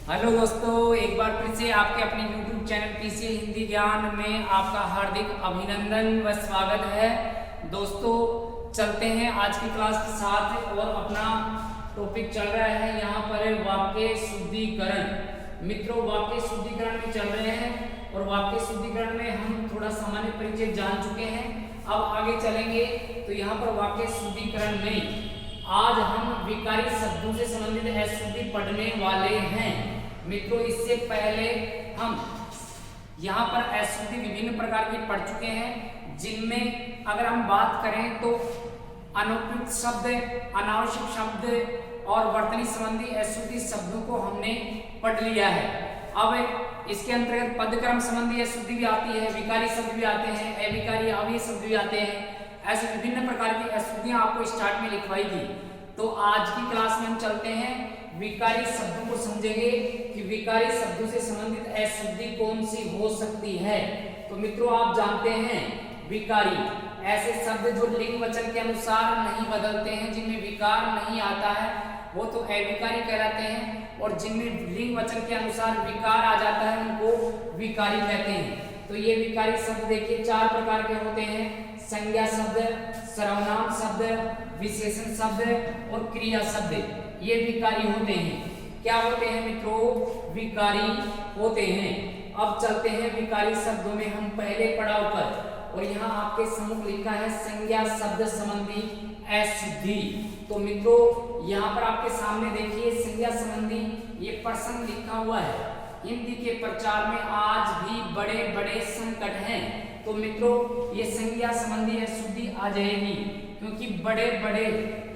Hello दोस्तों, एक बार फिर से आपके अपने YouTube चैनल पीसीएल हिंदी ज्ञान में आपका हार्दिक अभिनंदन व स्वागत है। दोस्तों चलते हैं आज की क्लास के साथ और अपना टॉपिक चल रहा है यहाँ पर वाक्य शुद्धिकरण। मित्रों वाक्य शुद्धिकरण में चल रहे हैं और वाक्य शुद्धिकरण में हम थोड़ा सामान्य परिचय जान चुके हैं। अब आगे चलेंगे तो यहाँ पर वाक्य शुद्धिकरण में आज हम विकारी शब्दों से संबंधित अशुद्धि पढ़ने वाले हैं। मित्रों इससे पहले हम यहाँ पर अशुद्धि विभिन्न प्रकार की पढ़ चुके हैं, जिनमें अगर हम बात करें तो अनुपयुक्त शब्द, अनावश्यक शब्द और वर्तनी संबंधी अशुद्धि शब्दों को हमने पढ़ लिया है। अब इसके अंतर्गत पदक्रम संबंधी अशुद्धि भी आती है, विकारी शब्द भी आते हैं, अविकारी अव्ययी शब्द भी आते हैं। ऐसे विभिन्न प्रकार की अशुद्धियां आपको स्टार्ट में लिखवाई थी। तो आज की क्लास में हम चलते हैं विकारी शब्दों को समझेंगे कि विकारी शब्दों से संबंधित अशुद्धि कौन सी हो सकती है। तो मित्रों आप जानते हैं विकारी ऐसे शब्द जो लिंग वचन के अनुसार नहीं बदलते हैं, जिनमें विकार नहीं आता है, वो तो अविकारी कहलाते हैं, और जिनमें लिंग वचन के अनुसार विकार आ जाता है उनको विकारी कहते हैं। तो ये विकारी शब्द देखिए चार प्रकार के होते हैं: संज्ञा शब्द, सर्वनाम शब्द, विशेषण शब्द और क्रिया शब्द। ये विकारी होते हैं। क्या होते हैं मित्रों? विकारी होते हैं। अब चलते हैं विकारी शब्दों में हम पहले पड़ाव पर, और यहाँ आपके सम्मुख लिखा है संज्ञा शब्द संबंधी अशुद्धि। तो मित्रों यहाँ पर आपके सामने देखिए संज्ञा संबंधी ये प्रश्न लिखा हुआ है। हिंदी के प्रचार में आज भी बड़े बड़े संकट हैं। तो मित्रों ये संज्ञा संबंधी अशुद्धि आ जाएगी, क्योंकि बड़े बड़े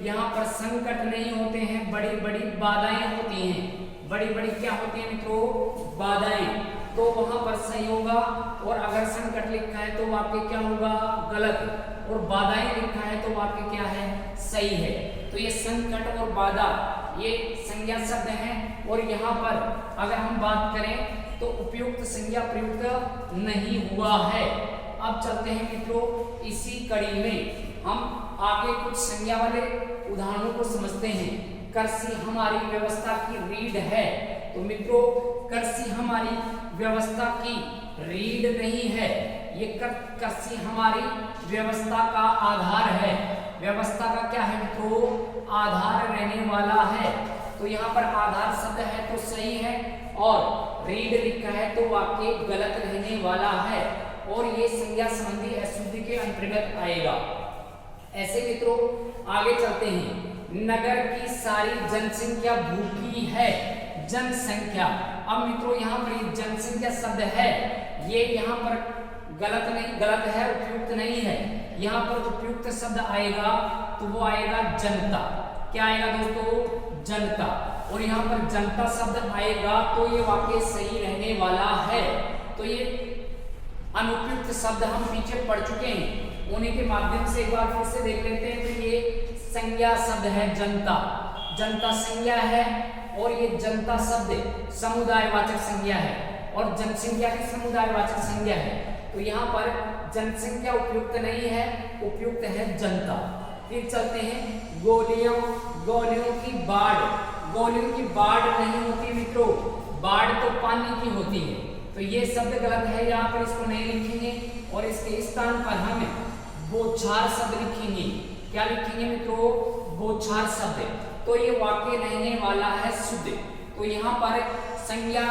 यहाँ पर संकट नहीं होते हैं, बड़ी बड़ी बाधाएं होती हैं। बड़ी बड़ी क्या होती हैं मित्रों? बाधाएं। तो वहां पर सही होगा, और अगर संकट लिखा है तो वाक्य क्या होगा? गलत, और बाधाएं लिखा है तो वाक्य क्या है? सही है। तो ये संकट और बाधा ये संज्ञा शब्द हैं, और यहाँ पर अगर हम बात करें तो उपयुक्त संज्ञा प्रयुक्त नहीं हुआ है। अब चलते हैं मित्रों इसी कड़ी में हम आगे कुछ संज्ञा वाले उदाहरणों को समझते हैं। कृषि हमारी व्यवस्था की रीढ़ है। तो मित्रों कृषि हमारी व्यवस्था की रीढ़ नहीं है, ये कृषि हमारी व्यवस्था का आधार है। व्यवस्था का क्या है मित्रों? आधार रहने वाला है। तो यहाँ पर आधार शब्द है तो सही है, और रीढ़ लिखा है तो वाक्य गलत रहने वाला है, और ये संज्ञा संबंधी अशुद्धि के अंतर्गत आएगा। ऐसे मित्रों आगे चलते हैं। नगर की सारी जनसंख्या भूखी है। जनसंख्या, अब मित्रों यहाँ पर जनसंख्या शब्द है, ये यहाँ पर गलत नहीं, गलत है, उपयुक्त नहीं है। यहाँ पर उपयुक्त शब्द आएगा तो वो आएगा जनता। क्या आएगा दोस्तों? जनता। और यहाँ पर जनता शब्द आएगा तो ये वाक्य सही रहने वाला है। तो ये अनुपयुक्त शब्द हम पीछे पढ़ चुके हैं, उन्हीं के माध्यम से एक बार फिर से देख लेते हैं। तो ये संज्ञा शब्द है जनता, जनता संज्ञा है, और ये जनता शब्द समुदायवाचक संज्ञा है, और जनसंख्या की समुदायवाचक संज्ञा है। तो यहाँ पर जनसंख्या उपयुक्त नहीं है, उपयुक्त है जनता। फिर चलते हैं गोलियों, गोलियों की बाढ़। गोलियों की बाढ़ नहीं होती मित्रों, बाढ़ तो पानी की होती है। तो ये शब्द गलत है, यहाँ पर इसको नहीं लिखेंगे, और इसके स्थान पर हम बौछार शब्द लिखेंगे। क्या लिखेंगे मित्रों? बौछार शब्द। तो ये वाक्य रहने वाला है शुद्ध। तो यहाँ पर संज्ञा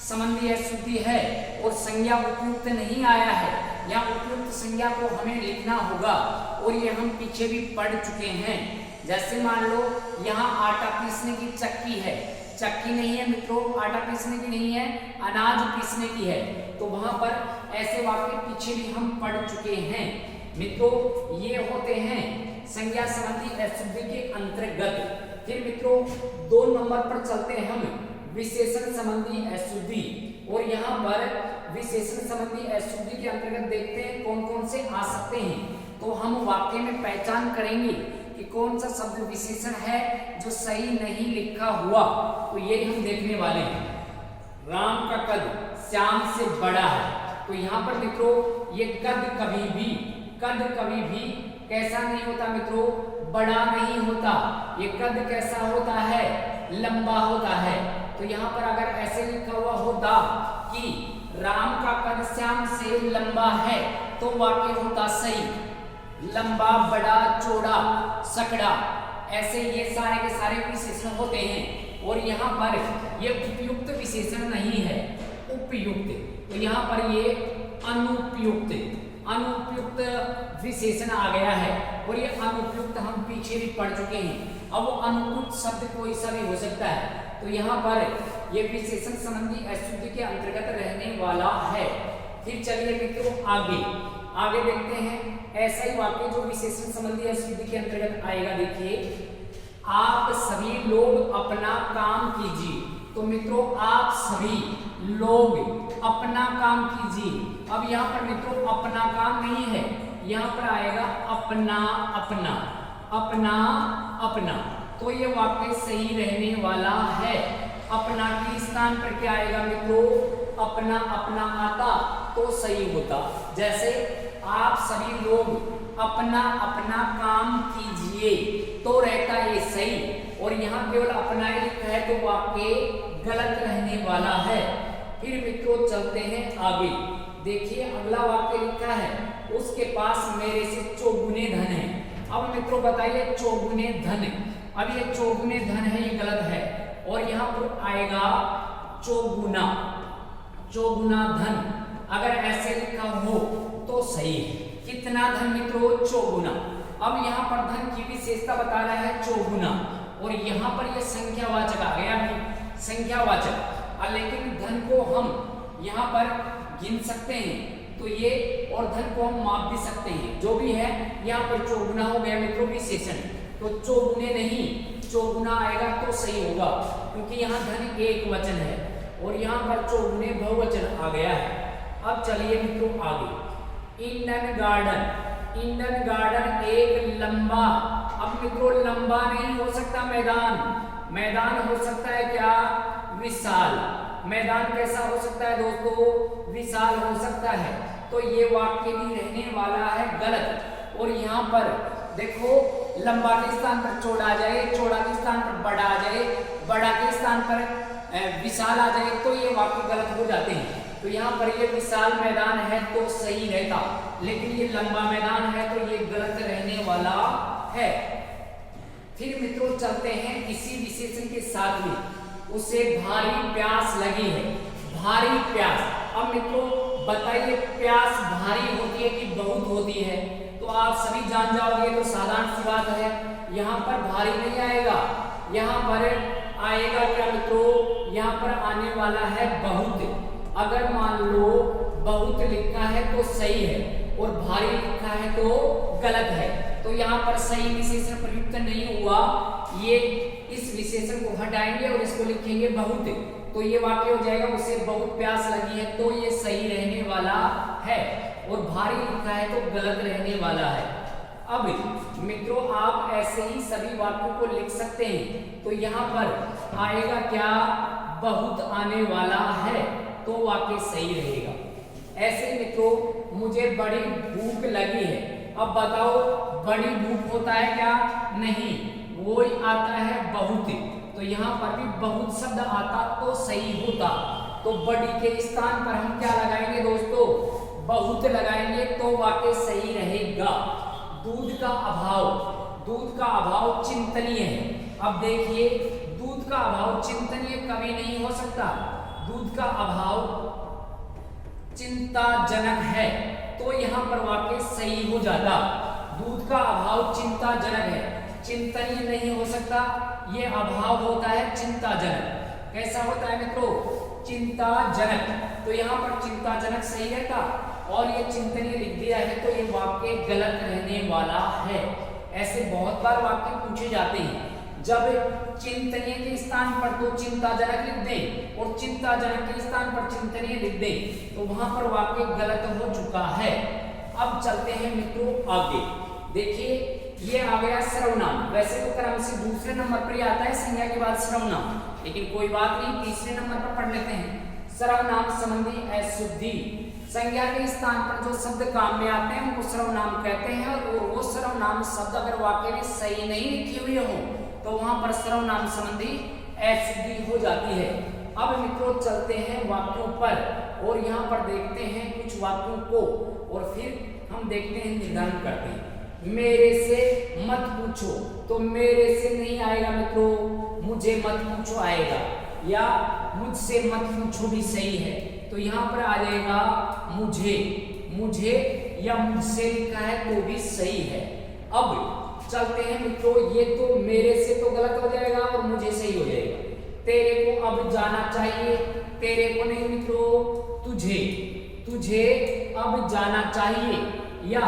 संबंधी अशुद्धि है, और संज्ञा उपयुक्त नहीं आया है। यहाँ उपयुक्त संज्ञा को हमें लिखना होगा, और ये हम पीछे भी पढ़ चुके हैं। जैसे मान लो यहाँ आटा पीसने की चक्की है, चक्की नहीं है मित्रों, आटा पीसने की नहीं है, अनाज पीसने की है। तो वहां पर ऐसे वाक्य पीछे भी हम पढ़ चुके हैं। मित्रों ये होते हैं संज्ञा संबंधी अशुद्धि के अंतर्गत। फिर मित्रों 2 नंबर पर चलते हैं हम विशेषण संबंधी अशुद्धि, और यहाँ पर विशेषण संबंधी अशुद्धि के अंतर्गत देखते हैं कौन कौन से आ सकते हैं। तो हम वाक्य में पहचान करेंगे कि कौन सा शब्द विशेषण है जो सही नहीं लिखा हुआ। तो ये हम देखने वाले हैं। राम का कद श्याम से बड़ा है। तो यहाँ पर मित्रों ये कद कभी भी कैसा नहीं होता मित्रों? बड़ा नहीं होता। ये कद कैसा होता है? लंबा होता है। तो यहाँ पर अगर ऐसे लिखा हुआ होता कि राम का कद श्याम से लंबा है तो वाक्य होता सही, लंबा, बड़ा, चौड़ा, सकड़ा, ऐसे ये सारे के सारे विशेषण होते हैं। और यहाँ पर ये उपयुक्त विशेषण नहीं है, उपयुक्त, तो यहाँ पर ये अनुपयुक्त, अनुपयुक्त विशेषण आ गया है। और ये अनुपयुक्त हम पीछे भी पढ़ चुके हैं। अब वो अनुपयुक्त शब्द कोई सा भी हो सकता है, तो यहाँ पर ये विशेषण संबंधी अशुद्धि के अंतर्गत रहने वाला है। फिर चलिए मित्रों आगे देखते हैं ऐसा ही वाक्य जो विशेषण संबंधी अशुद्धि के अंतर्गत आएगा। देखिए, आप सभी लोग अपना काम कीजिए। तो मित्रों आप सभी लोग अपना काम कीजिए। अब यहाँ पर मित्रों अपना काम नहीं है, यहाँ पर आएगा अपना अपना, अपना अपना, तो ये वाक्य सही रहने वाला है। अपना के स्थान पर क्या आएगा मित्रों, अपना अपना आता तो सही होता। जैसे आप सभी लोग अपना अपना काम कीजिए तो रहता ये सही, और यहाँ केवल अपना ही लिखा है तो वाक्य गलत रहने वाला है। फिर मित्रों चलते हैं आगे। देखिए अगला वाक्य लिखा है, उसके पास मेरे से चौगुने धन है। अब मित्रों बताइए चौगुने धन, अब ये चौगुने धन है ये गलत है, और यहाँ पर आएगा चौगुना, चौगुना धन। अगर ऐसे लिखा हो तो सही है। कितना धन मित्रों, चौगुना। अब यहाँ पर धन की विशेषता बता रहा है चौगुना, और यहाँ पर ये संख्यावाचक आ गया, संख्यावाचक। लेकिन धन को हम यहाँ पर गिन सकते हैं तो ये, और धन को हम माप भी सकते हैं, जो भी है। यहाँ पर चौगुना हो गया मित्रों विशेषण, तो चौगुने नहीं चौगुना आएगा तो सही होगा, क्योंकि यहाँ धन एक वचन है और यहाँ पर चौगुने बहुवचन आ गया है। अब चलिए मित्रों आगे। इंडन गार्डन, इंडन गार्डन एक लंबा, अब मित्रों लंबा नहीं हो सकता मैदान, मैदान हो सकता है क्या, विशाल। मैदान कैसा हो सकता है दोस्तों, विशाल हो सकता है, तो ये वाक्य भी रहने वाला है गलत। और यहाँ पर देखो लंबा के स्थान पर चौड़ा आ जाए, चौड़ा के स्थान पर बड़ा आ जाए, बड़ा के स्थान पर विशाल आ जाए, तो ये वाक्य गलत हो जाते हैं। तो यहाँ पर ये विशाल मैदान है तो सही रहता, लेकिन ये लंबा मैदान है तो ये गलत रहने वाला है। फिर मित्रों चलते हैं इसी विशेषण के साथ में, उसे भारी प्यास लगी है, भारी प्यास। अब मित्रों बताइए प्यास भारी होती है कि बहुत होती है, तो आप सभी जान जाओगे, तो साधारण सी बात है। यहाँ पर भारी नहीं आएगा, यहाँ पर आएगा क्या मित्रों, यहाँ पर आने वाला है बहुत। अगर मान लो बहुत लिखा है तो सही है और भारी लिखा है तो गलत है, तो यहाँ पर सही विशेषण प्रयुक्त नहीं हुआ। ये इस विशेषण को हटाएंगे और इसको लिखेंगे बहुत, तो ये वाक्य हो जाएगा उसे बहुत प्यास लगी है, तो ये सही रहने वाला है, और भारी लिखा है तो गलत रहने वाला है। अब मित्रों आप ऐसे ही सभी वाक्यों को लिख सकते हैं, तो यहाँ पर आएगा क्या, बहुत आने वाला है, तो वाक्य सही रहेगा। ऐसे मित्रों मुझे बड़ी भूख लगी है। अब बताओ बड़ी भूख होता है क्या, नहीं, वो ही आता है बहुत, तो यहाँ पर भी बहुत शब्द आता तो सही होता। तो बड़ी के स्थान पर हम क्या लगाएंगे दोस्तों, बहुत लगाएंगे, तो वाक्य सही रहेगा। दूध का अभाव, दूध का अभाव चिंतनीय है। अब देखिए दूध का अभाव चिंतनीय कभी नहीं हो सकता, दूध का अभाव चिंताजनक है, तो यहाँ पर वाक्य सही हो जाता। दूध का अभाव चिंताजनक है, चिंतनीय नहीं हो सकता, ये अभाव होता है चिंताजनक। कैसा होता है मित्रों, चिंताजनक, तो यहाँ पर चिंताजनक सही रहता, और ये चिंतनीय लिख दिया है तो ये वाक्य गलत रहने वाला है। ऐसे बहुत बार वाक्य पूछे जाते हैं, जब चिंतनीय के स्थान पर तो चिंताजनक लिख दें और चिंताजनक के स्थान पर चिंतनीय लिख दें, तो वहां पर वाक्य गलत हो चुका है। अब चलते हैं मित्रों आगे। देखिए ये आ गया सर्वनाम, वैसे तो क्रम से दूसरे नंबर पर ही आता है संज्ञा के बाद सर्वनाम, लेकिन कोई बात नहीं, तीसरे नंबर पर पढ़ लेते हैं। सर्वनाम संबंधी अशुद्धि, संज्ञा के स्थान पर जो शब्द काम में आते हैं उनको सर्वनाम कहते हैं, और वो सर्वनाम शब्द अगर वाक्य में सही नहीं लिखे हुए हो तो वहां पर सर्वनाम संबंधी अशुद्धि हो जाती है। अब मित्रों चलते हैं वाक्यों पर और यहाँ पर देखते हैं कुछ वाक्यों को और फिर हम देखते हैं, निर्धारण करते हैं। मेरे से मत पूछो, तो मेरे से नहीं आएगा मित्रों, मुझे मत पूछो आएगा, या मुझसे मत पूछो भी सही है, तो यहाँ पर आ जाएगा मुझे, मुझे या मुझसे लिखा है तो भी सही है। अब चलते हैं मित्रों, ये तो मेरे से तो गलत हो जाएगा और मुझे सही हो जाएगा। तेरे को अब जाना चाहिए, तेरे को नहीं मित्रों, तुझे, तुझे अब जाना चाहिए, या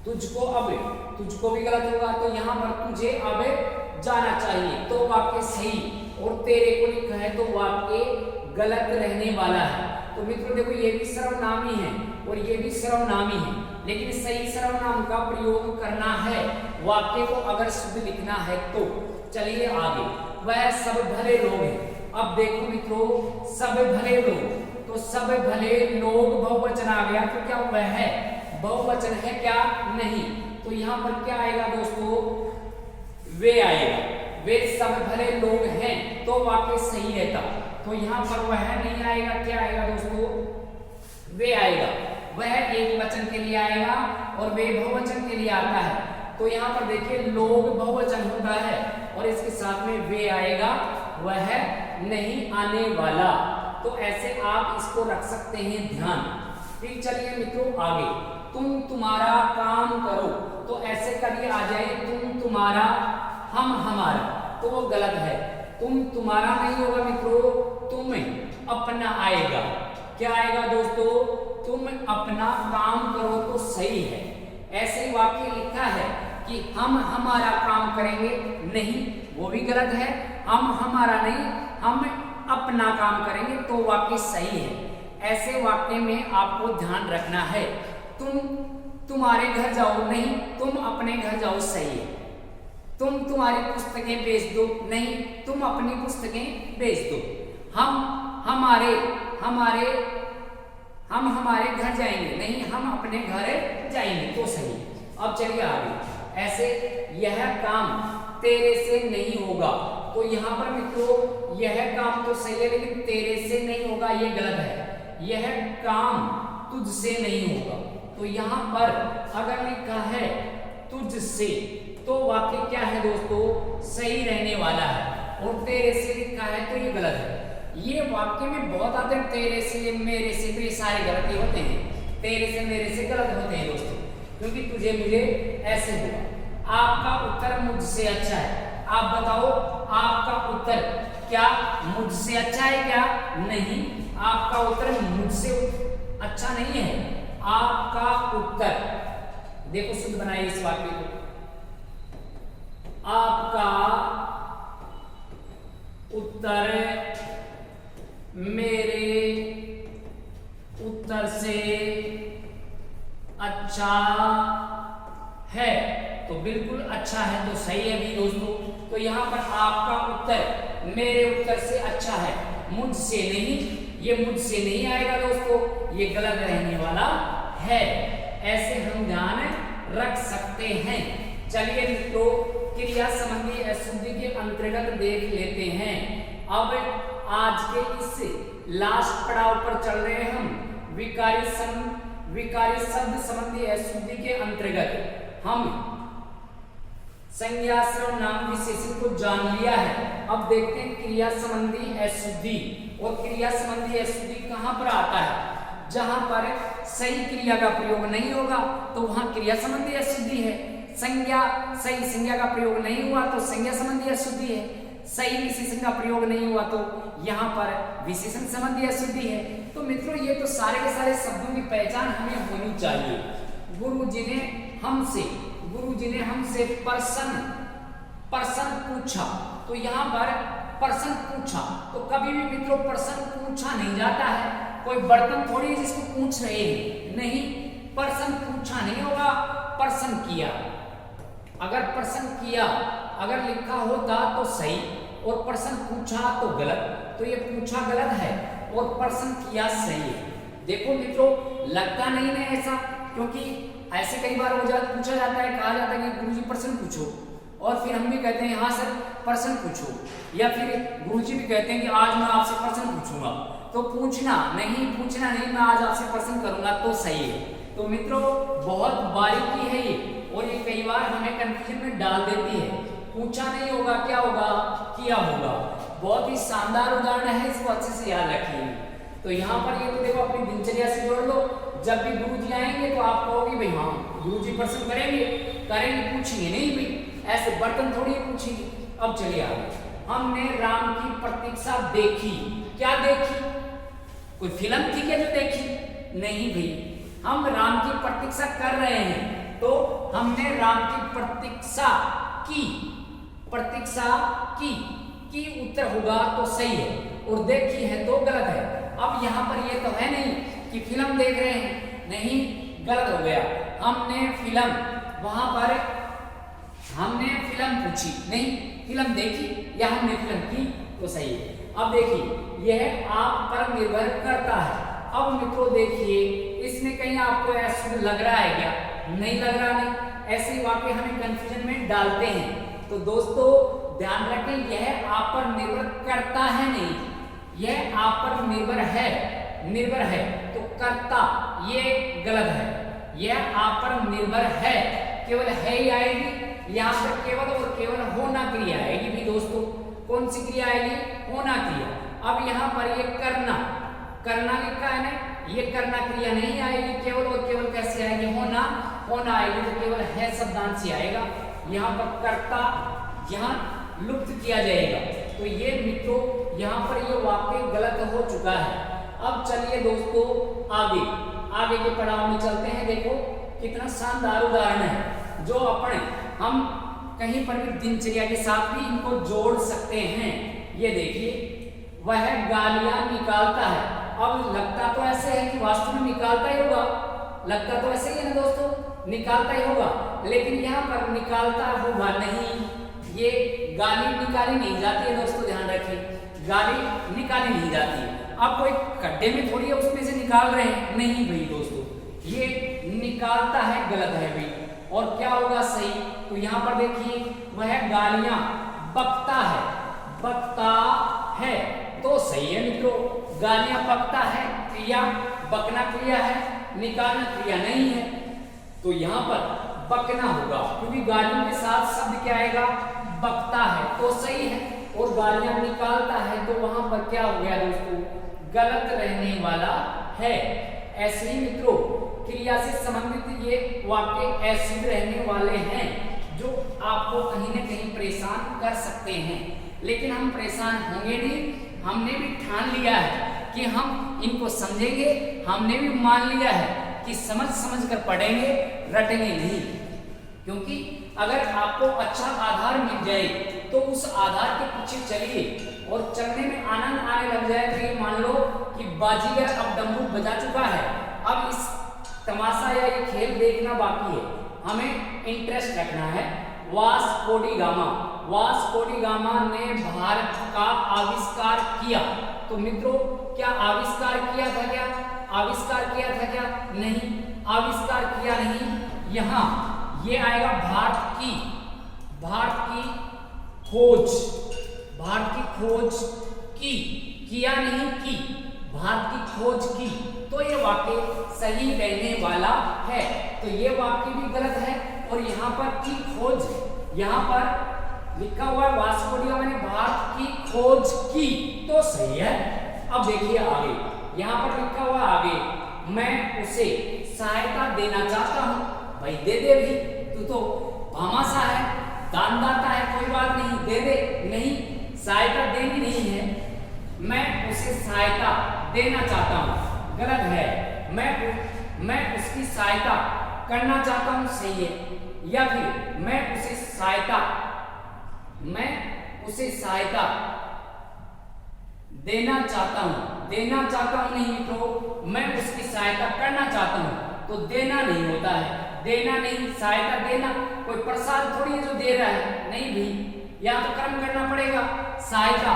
तुझको अब, तुझको भी गलत होगा, तो यहाँ पर तुझे अब जाना चाहिए तो वाक्य सही, और तेरे को लिखा है तो वाक्य गलत रहने वाला है। तो मित्रों देखो, ये भी सर्वनामी है और ये भी सर्वनामी है, लेकिन सही सर्वनाम का प्रयोग करना है वाक्य को अगर शुद्ध लिखना है तो। चलिए आगे, वह सब भले लोग हैं। अब देखो मित्रों, सब भले लोग, तो सब भले लोग बहुवचन आ गया, तो क्या वह है बहुवचन है क्या? नहीं। तो यहाँ पर क्या आएगा दोस्तों? वे आएगा, वे सब भले लोग हैं, तो वाक्य सही रहता। तो यहाँ पर वह नहीं आएगा, क्या आएगा दोस्तों? वे आएगा। वह एक वचन के लिए आएगा और वे बहुवचन के लिए आता है। तो यहाँ पर देखिए लोग बहुवचन होता है और इसके साथ में वे आएगा, वह नहीं आने वाला। तो ऐसे आप इसको रख सकते हैं ध्यान। फिर चलिए मित्रों आगे, तुम तुम्हारा काम करो, तो ऐसे करिए आ जाए तुम तुम्हारा, हम हमारा, तो वो गलत है। तुम तुम्हारा नहीं होगा मित्रों, तुम अपना आएगा। क्या आएगा दोस्तों? तुम अपना काम करो तो सही है। ऐसे वाक्य लिखा है कि हम हमारा काम करेंगे, नहीं, वो भी गलत है। हम हमारा नहीं, हम अपना काम करेंगे, तो वाक्य सही है। ऐसे वाक्य में आपको ध्यान रखना है। तुम तुम्हारे घर जाओ, नहीं, तुम अपने घर जाओ, सही है। तुम तुम्हारी पुस्तकें बेच दो, नहीं, तुम अपनी पुस्तकें बेच दो। हम हमारे घर जाएंगे, नहीं, हम अपने घर जाएंगे, तो सही। अब चलिए आगे, ऐसे यह काम तेरे से नहीं होगा, तो यहाँ पर मित्रों यह काम तो सही है, लेकिन तेरे से नहीं होगा ये गलत है। यह काम तुझसे नहीं होगा, तो यहाँ पर अगर लिखा है तुझसे, तो वाक्य क्या है दोस्तों? सही रहने वाला है। और तेरे से लिखा है तो ये गलत है। ये वाक्य में बहुत आते हैं, तेरे से, मेरे से, तो ये सारे गलती होते हैं। तेरे से मेरे से गलत होते हैं दोस्तों, क्योंकि तुझे मुझे ऐसे होगा। आपका उत्तर मुझसे अच्छा है। आप बताओ, आपका उत्तर क्या मुझसे अच्छा है क्या? नहीं, आपका उत्तर मुझसे अच्छा नहीं है। आपका उत्तर, देखो शुद्ध बनाइए इस वाक्य को, आपका उत्तर मेरे उत्तर से अच्छा है, तो बिल्कुल अच्छा है, तो सही है भी दोस्तों। तो यहाँ पर आपका उत्तर मेरे उत्तर से अच्छा है, मुझसे नहीं, ये मुझसे नहीं आएगा दोस्तों, ये गलत रहने वाला है। ऐसे हम ध्यान रख सकते हैं। चलिए मित्रों, क्रिया संबंधी अशुद्धि के अंतर्गत देख लेते हैं। अब आज के इस लास्ट पड़ाव पर चल रहे हैं हम। विकारी शब्द संबंधी अशुद्धि के अंतर्गत हम संज्ञा सर्वनाम विशेषण को जान लिया है। अब देखते हैं क्रिया संबंधी अशुद्धि। और क्रिया संबंधी अशुद्धि कहां पर आता है? जहां पर सही क्रिया का प्रयोग नहीं होगा तो वहां क्रिया संबंधी अशुद्धि है। सही संज्ञा का प्रयोग नहीं हुआ तो संज्ञा संबंधी अशुद्धि है। सही विशेषण का प्रयोग नहीं हुआ तो यहाँ पर विशेषण संबंधी अशुद्धि है। तो मित्रों ये तो सारे के सारे शब्दों की पहचान हमें होनी चाहिए। गुरुजी ने हमसे प्रश्न पूछा, तो यहाँ पर प्रश्न पूछा, तो कभी भी मित्रों प्रश्न पूछा नहीं जाता है। कोई बर्तन थोड़ी है जिसको पूछ रहे हैं, नहीं, प्रश्न पूछा नहीं होगा, प्रश्न किया। अगर प्रश्न किया अगर लिखा होता तो सही, और प्रश्न पूछा तो गलत। तो ये पूछा गलत है और प्रश्न किया सही है। देखो मित्रों, लगता नहीं है ऐसा, क्योंकि ऐसे कई बार पूछा जाता है, कहा जाता है कि गुरुजी प्रश्न पूछो, और फिर हम भी कहते हैं हाँ सर प्रश्न पूछो, या फिर गुरुजी भी कहते हैं कि आज मैं आपसे प्रश्न पूछूंगा, तो पूछना नहीं मैं आज आपसे प्रश्न करूंगा तो सही है। तो मित्रों बहुत बारीकी है ये, और ये कई बार हमें कंफ्यूजन में डाल देती है। पूछा नहीं होगा क्या होगा, किया होगा। बहुत ही शानदार उदाहरण है, इसको अच्छे से याद रखिए। तो यहाँ पर ये तो देखो अपनी दिनचर्या से जोड़ लो, जब भी गुरुजी आएंगे तो आप कहोगे भाई हाँ गुरुजी प्रश्न करेंगे पूछेंगे, नहीं भाई ऐसे बर्तन थोड़ी पूछेंगे। अब चलिए आगे। हमने राम की प्रतीक्षा देखी, क्या देखी? कोई फिल्म थी क्या जो देखी? नहीं भाई, हम राम की प्रतीक्षा कर रहे हैं, तो हमने राम की प्रतीक्षा की उत्तर होगा तो सही है, और देखी है तो गलत है। अब यहाँ पर ये तो है नहीं कि फिल्म देख रहे हैं, नहीं, गलत हो गया। हमने फिल्म, वहां पर हमने फिल्म पूछी, नहीं फिल्म देखी, या हमने फिल्म की तो सही है। अब देखिए यह आप पर निर्भर करता है। अब मित्रों देखिए इसमें कहीं आपको ऐसा लग रहा है क्या? नहीं लग रहा, नहीं। ऐसे वाक्य हमें कंफ्यूजन में डालते हैं। तो दोस्तों ध्यान रखें, यह आप पर निर्भर करता है, नहीं, यह आप पर निर्भर है तो करता ये गलत है। यह आप पर निर्भर है, केवल है ही आएगी। यहाँ पर केवल और केवल होना क्रिया आएगी भी दोस्तों। कौन सी क्रिया आएगी? होना क्रिया। अब यहाँ पर ये करना लिखा है ना, ये करना क्रिया नहीं आएगी, केवल और केवल कैसे आएगी? होना आएगी, तो केवल है शब्दांश ही आएगा। यहाँ पर कर्ता यहाँ लुप्त किया जाएगा। तो ये मित्रों यहाँ पर ये वाक्य गलत हो चुका है। अब चलिए दोस्तों आगे के पड़ाव में चलते हैं। देखो कितना शानदार उदाहरण है, जो हम कहीं पर भी दिनचर्या के साथ भी इनको जोड़ सकते हैं। ये देखिए, वह गालियां निकालता है। अब लगता तो ऐसे है कि वास्तव में निकालता ही होगा, लगता तो ऐसे ही है ना दोस्तों, निकालता ही होगा, लेकिन यहाँ पर निकालता होगा नहीं, ये गाली निकाली नहीं जाती है दोस्तों, ध्यान रखें, गाली निकाली नहीं जाती है। आप कोई गड्ढे में थोड़ी उसमें से निकाल रहे हैं, नहीं भाई दोस्तों, ये निकालता है गलत है भाई। और क्या होगा सही? तो यहाँ पर देखिए, वह गालियां बकता है तो सही है मित्रों। गालियां बकता है क्रिया, बकना क्रिया है, निकालना क्रिया नहीं है। तो यहाँ पर बकना होगा, क्योंकि गालियों के साथ शब्द क्या आएगा? बकता है तो सही है। और गालियां निकालता है तो वहां पर क्या हो गया दोस्तों? गलत रहने वाला है। ऐसे ही मित्रों क्रिया से संबंधित ये वाक्य ऐसे रहने वाले हैं जो आपको कहीं न कहीं परेशान कर सकते हैं, लेकिन हम परेशान होंगे नहीं। हमने भी ठान लिया है कि हम इनको समझेंगे, हमने भी मान लिया है कि समझ कर पढ़ेंगे, रटेंगे नहीं। क्योंकि अगर आपको अच्छा आधार मिल जाए तो उस आधार के पीछे चलिए, और चलने में आनंद आने लग जाए। तो ये मान लो कि बाजीगर अब डमरू बजा चुका है, अब इस तमाशा या ये खेल देखना बाकी है, हमें इंटरेस्ट रखना है। वास्को डी गामा ने भारत का आविष्कार किया। तो मित्रों क्या आविष्कार किया था क्या? नहीं, आविष्कार किया नहीं। यहाँ ये आएगा भारत की खोज की, किया नहीं की, भारत की खोज की। तो ये वाक्य सही रहने वाला है। तो ये वाक्य भी गलत है। और यहाँ पर की खोज, यहाँ पर लिखा हुआ है वास्को डी गामा ने भारत की खोज की, तो सही है। अब देखिए आगे, यहाँ पर लिखा हुआ आगे, मैं उसे सहायता देना चाहता हूँ। भाई दे दे भी, तू तो भामाशा है, दानदाता है, कोई बात नहीं, दे दे। नहीं, सहायता देनी नहीं है, मैं उसे सहायता देना चाहता हूँ, गलत है। मैं उसकी सहायता करना चाहता हूँ, सही है। या फिर मैं उसे सहायता देना चाहता हूँ नहीं तो मैं उसकी सहायता करना चाहता हूँ। तो देना नहीं होता है, देना नहीं, सहायता देना। कोई प्रसाद थोड़ी है जो दे रहा है, नहीं भी, या तो कर्म करना पड़ेगा। सहायता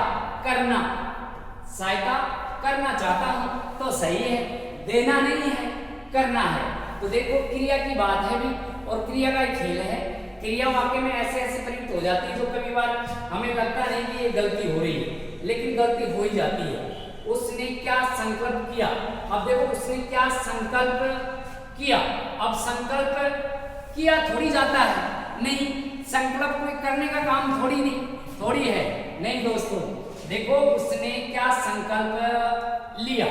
करना चाहता हूँ तो सही है, देना नहीं है, करना है। तो देखो क्रिया की बात है भी, और क्रिया का खेल है। क्रिया वाक्य में ऐसे ऐसे प्रकटित हो जाती है, जो कभी बार हमें लगता नहीं कि ये गलती हो रही है, लेकिन गलती हो ही जाती है। उसने क्या संकल्प किया, अब देखो उसने क्या संकल्प किया। अब संकल्प किया थोड़ी जाता है, नहीं, संकल्प कोई करने का काम थोड़ी है, नहीं दोस्तों। देखो उसने क्या संकल्प लिया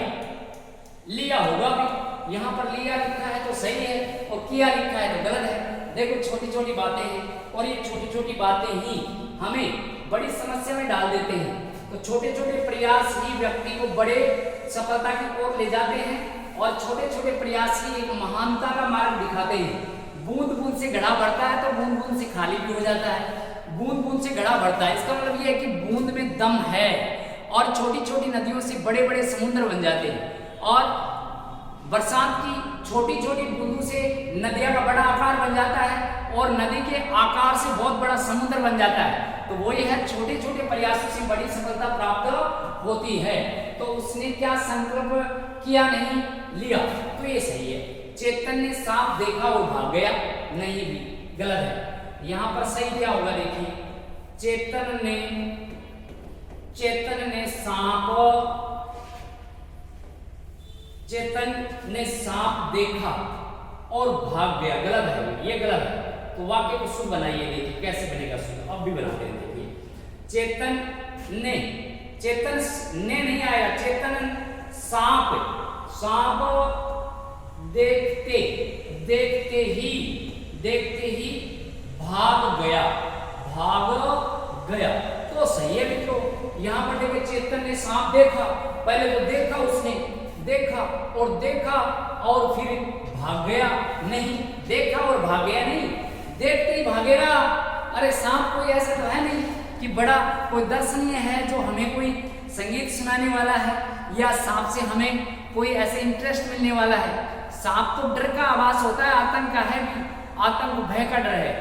होगा भी, यहाँ पर लिया लिखा है तो सही है और किया लिखा है तो गलत है। देखो छोटी छोटी बातें हैं और ये छोटी छोटी बातें ही हमें बड़ी समस्या में डाल देते हैं। तो छोटे छोटे प्रयास ही व्यक्ति को बड़े सफलता की ओर ले जाते हैं और छोटे छोटे प्रयास ही एक महानता का मार्ग दिखाते हैं। बूंद बूंद से घड़ा भरता है तो बूंद बूंद से खाली भी हो जाता है, बूंद बूंद से घड़ा भरता है। इसका मतलब यह है कि बूंद में दम है और छोटी छोटी नदियों से बड़े बड़े समुद्र बन जाते हैं और बरसात की छोटी छोटी बूंदों से नदियों का बड़ा आकार बन जाता है और नदी के आकार से बहुत बड़ा समुद्र बन जाता है। तो वो ये है, छोटे छोटे प्रयासों से बड़ी सफलता प्राप्त होती है। तो उसने क्या संकल्प किया, नहीं लिया, तो ये सही है। चेतन ने सांप देखा और भाग गया, नहीं, भी गलत है। यहां पर सही क्या होगा, देखिए, चेतन ने सांप देखा और भाग गया, गलत है, ये गलत है। तो वाक्य को शुद्ध बनाइए, देखिए कैसे बनेगा शुद्ध, अब भी बनाते हैं। देखिए चेतन ने नहीं आया, चेतन सांप देखते ही भाग गया, तो सही है मित्रों। यहाँ पर देखिए चेतन ने सांप देखा, पहले तो देखा उसने, देखा और फिर भाग गया, नहीं, देखा और भाग गया नहीं, देखते ही भागेगा। अरे सांप कोई ऐसा तो है नहीं कि बड़ा कोई दर्शनीय है जो हमें कोई संगीत सुनाने वाला है या सांप से हमें कोई ऐसे इंटरेस्ट मिलने वाला है। सांप तो डर का आभास होता है, आतंक का है भी, आतंक भय का डर है,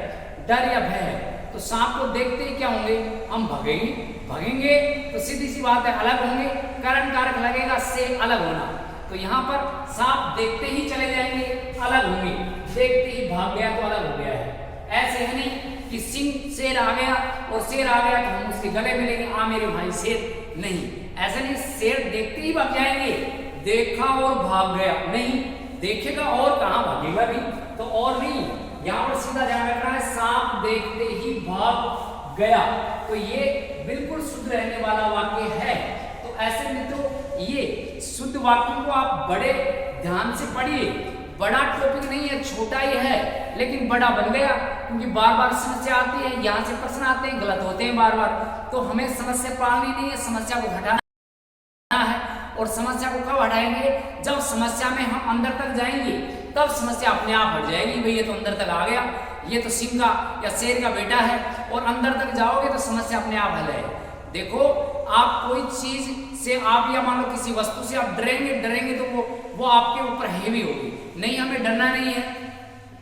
डर या भय है। तो सांप को देखते ही क्या होंगे, हम भागेंगे तो सीधी सी बात है, अलग होंगे, कारण कारक लगेगा से अलग होना। तो यहाँ पर सांप देखते ही चले जाएंगे, अलग होंगे, देखते ही भाग गया तो अलग हो गया है। ऐसे है नहीं कि सिंह शेर आ गया और शेर आ गया तो हम उसके गले मिलेंगे, आ मेरे भाई शेर, नहीं, ऐसा नहीं। शेर देखते ही भाग जाएंगे, देखा और भाग गया, नहीं, देखेगा और कहां भागेगा भी, तो और नहीं, यहाँ पर सीधा ध्यान रखना है, सांप देखते ही भाग गया। तो ये बिल्कुल शुद्ध रहने वाला वाक्य है। तो ऐसे मित्रों ये शुद्ध वाक्यों को आप बड़े ध्यान से पढ़िए। बड़ा टॉपिक नहीं है, छोटा ही है, लेकिन बड़ा बन गया क्योंकि बार बार समस्या आती है, यहाँ से प्रश्न आते हैं, गलत होते हैं बार बार। तो हमें समस्या पालनी नहीं है, समस्या को हटाना है। और समस्या को कब हटाएंगे, जब समस्या में हम अंदर तक जाएंगे, तब समस्या अपने आप हट जाएगी। भाई ये तो अंदर तक आ गया, ये तो सिंह का या शेर का बेटा है, और अंदर तक जाओगे तो समस्या अपने आप हल है। देखो आप कोई चीज से आप या मान लो किसी वस्तु से आप डरेंगे तो वो आपके ऊपर हैवी होगी। नहीं, हमें डरना नहीं है।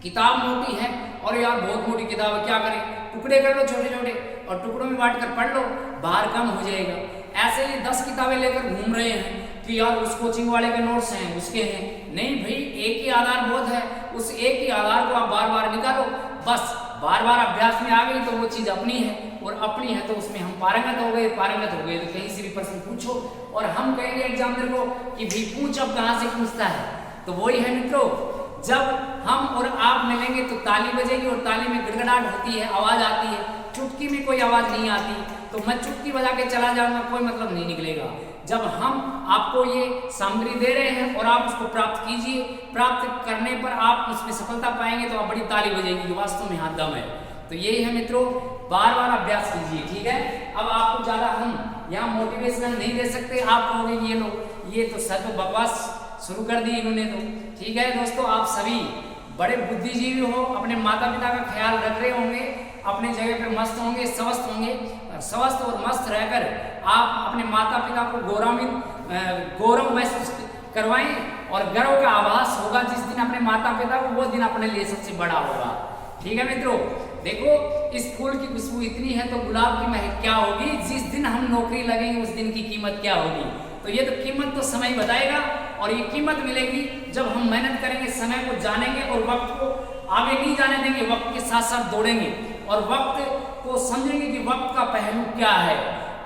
किताब मोटी है और यार बहुत मोटी किताब है, क्या करें, टुकड़े कर लो छोटे छोटे और टुकड़ों में बांट कर पढ़ लो, भार कम हो जाएगा। ऐसे ही 10 किताबें लेकर घूम रहे हैं कि यार उस कोचिंग वाले के नोट्स हैं, उसके हैं, नहीं भाई, एक ही आधार बहुत है, उस एक ही आधार को आप बार बार निकालो, बस बार बार अभ्यास में आ गई तो वो चीज अपनी है, और अपनी है तो उसमें हम पारंगत हो गए तो कहीं से भी प्रश्न पूछो और हम कहेंगे एग्जामिनर को कि भी पूछ, अब कहाँ से पूछता है। तो वही है मित्रों, जब हम और आप मिलेंगे तो ताली बजेगी और ताली में गड़गड़ाहट होती है, आवाज आती है। चुटकी में कोई आवाज नहीं आती, तो मैं चुटकी बजा के चला जाऊंगा, कोई मतलब नहीं निकलेगा। जब हम आपको ये सामग्री दे रहे हैं और आप उसको प्राप्त कीजिए, प्राप्त करने पर आप उसमें सफलता पाएंगे तो आप बड़ी ताली बजेगी, वास्तव में हाथ दम है। तो यही है मित्रों, बार बार अभ्यास कीजिए, ठीक है। अब आपको ज्यादा हम यहाँ मोटिवेशनल नहीं दे सकते, आप कहोगे ये लोग ये तो सर तो बकवास शुरू कर दी इन्होंने, तो ठीक है दोस्तों, आप सभी बड़े बुद्धिजीवी हो, अपने माता पिता का ख्याल रख रहे होंगे, अपने जगह पर मस्त होंगे, स्वस्थ होंगे, स्वस्थ और मस्त रहकर आप अपने माता पिता को गौरव महसूस करवाएं और गर्व का आभास होगा जिस दिन अपने माता पिता को, वो दिन अपने लिए सबसे बड़ा होगा, ठीक है मित्रों। देखो इस फूल की खुशबू इतनी है तो गुलाब की महक क्या होगी, जिस दिन हम नौकरी लगेंगे उस दिन की कीमत क्या होगी। तो ये तो कीमत तो समय बताएगा, और ये कीमत मिलेगी जब हम मेहनत करेंगे, समय को जानेंगे और वक्त को आगे नहीं जाने देंगे, वक्त के साथ साथ दौड़ेंगे और वक्त को समझेंगे कि वक्त का पहलू क्या है।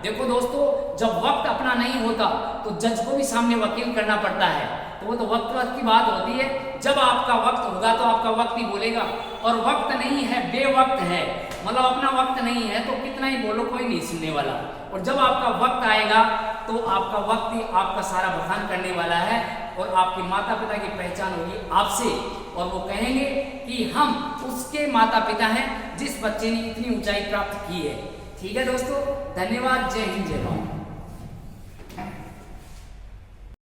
देखो दोस्तों, जब वक्त अपना नहीं होता तो जज को भी सामने वकील करना पड़ता है, तो वो तो वक्त की बात होती है। जब आपका वक्त होगा तो आपका वक्त ही बोलेगा, और वक्त नहीं है, बेवक्त है, मतलब अपना वक्त नहीं है तो कितना ही बोलो कोई नहीं सुनने वाला। और जब आपका वक्त आएगा तो आपका वक्त ही आपका सारा बखान करने वाला है, और आपके माता पिता की पहचान होगी आपसे, और वो कहेंगे कि हम उसके माता पिता हैं जिस बच्चे ने इतनी ऊंचाई प्राप्त की है। ठीक है दोस्तों, धन्यवाद। जय हिंद, जय भारत।